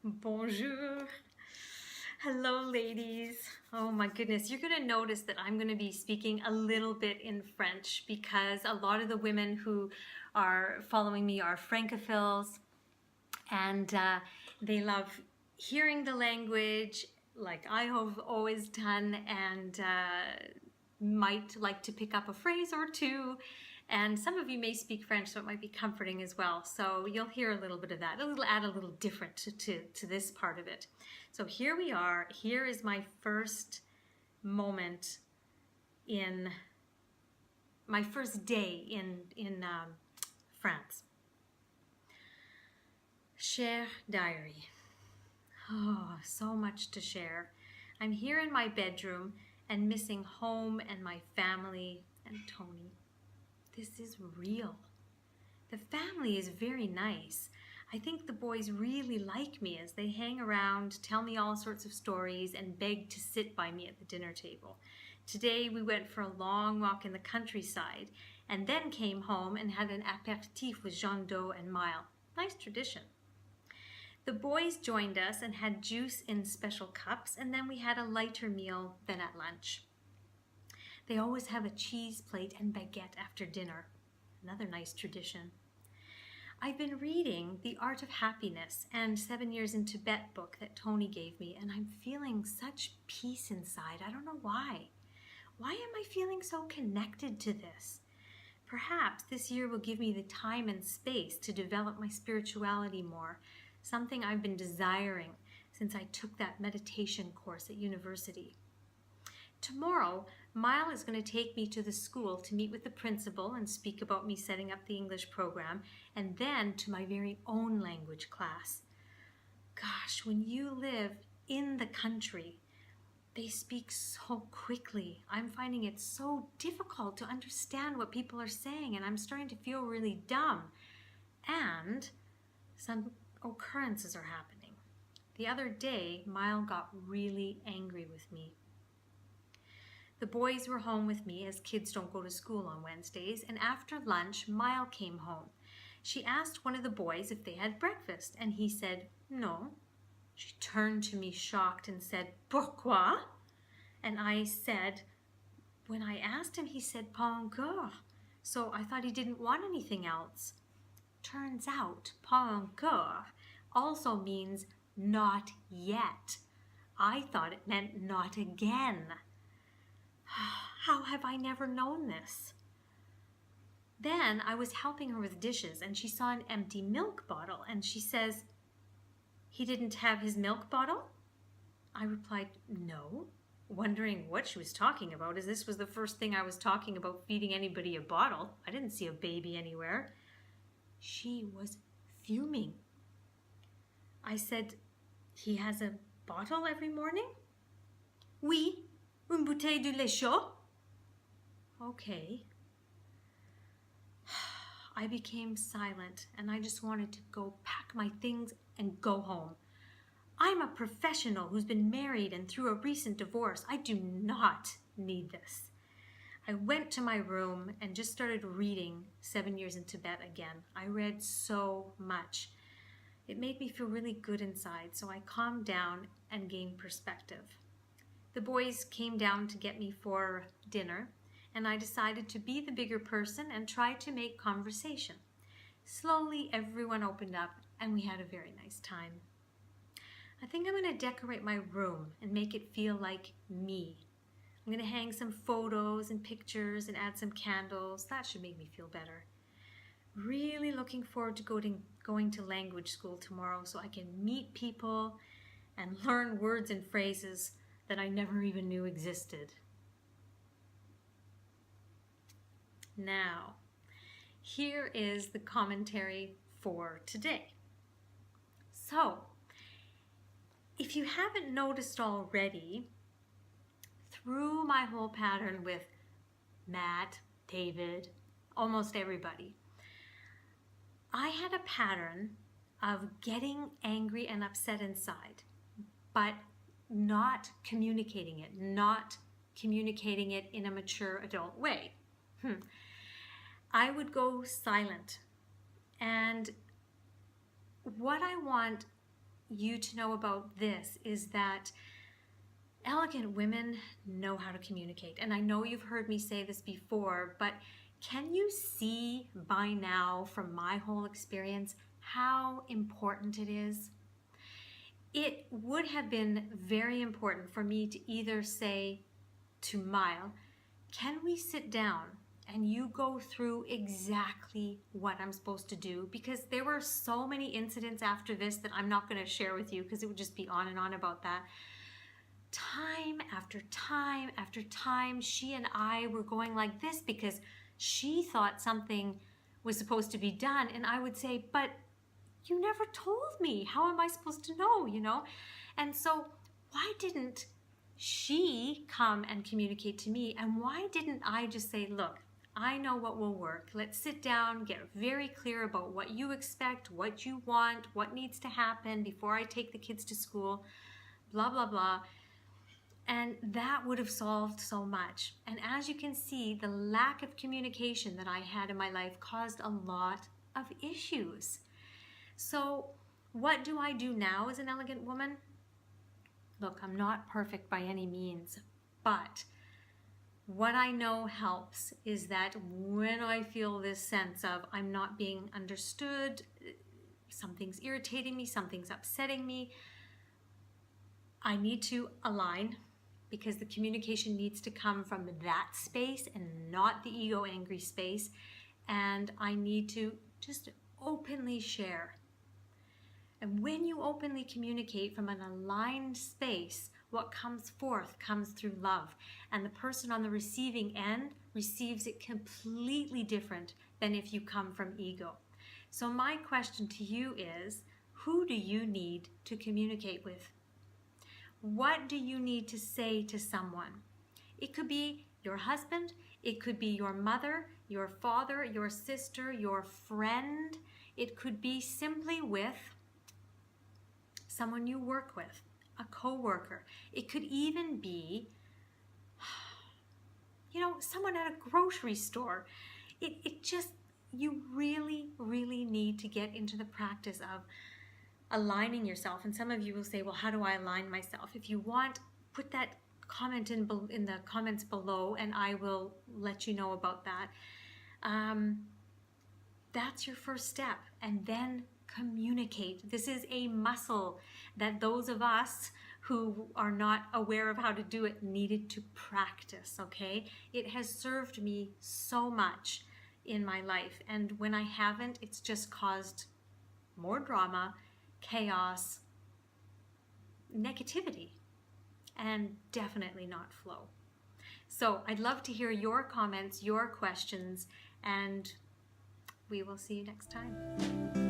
Bonjour. Hello, ladies. Oh my goodness, you're going to notice that I'm going to be speaking a little bit in French because a lot of the women who are following me are Francophiles and they love hearing the language like I have always done and might like to pick up a phrase or two. And some of you may speak French, so it might be comforting as well. So you'll hear a little bit of that. It'll add a little different to this part of it. So here we are. Here is my first moment in my first day in France. Share diary. Oh, so much to share. I'm here in my bedroom and missing home and my family and Tony. This is real. The family is very nice. I think the boys really like me as they hang around, tell me all sorts of stories, and beg to sit by me at the dinner table. Today we went for a long walk in the countryside and then came home and had an apéritif with Jean Doe and Mile. Nice tradition. The boys joined us and had juice in special cups, and then we had a lighter meal than at lunch. They always have a cheese plate and baguette after dinner. Another nice tradition. I've been reading The Art of Happiness and 7 Years in Tibet book that Tony gave me, and I'm feeling such peace inside. I don't know why. Why am I feeling so connected to this? Perhaps this year will give me the time and space to develop my spirituality more, something I've been desiring since I took that meditation course at university. Tomorrow, Mile is going to take me to the school to meet with the principal and speak about me setting up the English program, and then to my very own language class. Gosh, when you live in the country, they speak so quickly. I'm finding it so difficult to understand what people are saying, and I'm starting to feel really dumb. And some occurrences are happening. The other day, Mile got really angry with me. The boys were home with me as kids don't go to school on Wednesdays, and after lunch, Mile came home. She asked one of the boys if they had breakfast, and he said, no. She turned to me shocked and said, pourquoi? And I said, when I asked him, he said, pas encore. So I thought he didn't want anything else. Turns out, pas encore also means not yet. I thought it meant not again. How have I never known this? Then I was helping her with dishes and she saw an empty milk bottle and she says, he didn't have his milk bottle? I replied, no, wondering what she was talking about, as this was the first thing I was talking about feeding anybody a bottle. I didn't see a baby anywhere. She was fuming. I said, he has a bottle every morning? Oui, une bouteille de lait chaud. Okay. I became silent and I just wanted to go pack my things and go home. I'm a professional who's been married and through a recent divorce. I do not need this. I went to my room and just started reading 7 Years in Tibet again. I read so much. It made me feel really good inside, so I calmed down and gained perspective. The boys came down to get me for dinner, and I decided to be the bigger person and try to make conversation. Slowly, everyone opened up, and we had a very nice time. I think I'm going to decorate my room and make it feel like me. I'm going to hang some photos and pictures and add some candles. That should make me feel better. Really looking forward to going to language school tomorrow so I can meet people and learn words and phrases that I never even knew existed. Now, here is the commentary for today. So, if you haven't noticed already, through my whole pattern with Matt, David, almost everybody, I had a pattern of getting angry and upset inside, but not communicating it in a mature adult way. I would go silent, and what I want you to know about this is that elegant women know how to communicate. And I know you've heard me say this before, but can you see by now from my whole experience how important it is? It would have been very important for me to either say to Mile, can we sit down and you go through exactly what I'm supposed to do? Because there were so many incidents after this that I'm not going to share with you because it would just be on and on about that. Time after time after time, she and I were going like this because she thought something was supposed to be done. And I would say, but you never told me. How am I supposed to know, you know? And so why didn't she come and communicate to me? And why didn't I just say, look, I know what will work. Let's sit down, get very clear about what you expect, what you want, what needs to happen before I take the kids to school, blah, blah, blah. And that would have solved so much. And as you can see, the lack of communication that I had in my life caused a lot of issues. So what do I do now as an elegant woman? Look, I'm not perfect by any means, but what I know helps is that when I feel this sense of I'm not being understood, something's irritating me, something's upsetting me, I need to align, because the communication needs to come from that space and not the ego angry space. And I need to just openly share. And when you openly communicate from an aligned space, what comes forth comes through love. And the person on the receiving end receives it completely different than if you come from ego. So my question to you is, who do you need to communicate with? What do you need to say to someone? It could be your husband, it could be your mother, your father, your sister, your friend. It could be simply with someone you work with, a co-worker. It could even be, someone at a grocery store. It just, you really, really need to get into the practice of aligning yourself. And some of you will say, well, how do I align myself? If you want, put that comment in the comments below and I will let you know about that. That's your first step. And then communicate. This is a muscle that those of us who are not aware of how to do it needed to practice, okay? It has served me so much in my life. And when I haven't, it's just caused more drama, chaos, negativity, and definitely not flow. So I'd love to hear your comments, your questions, and we will see you next time.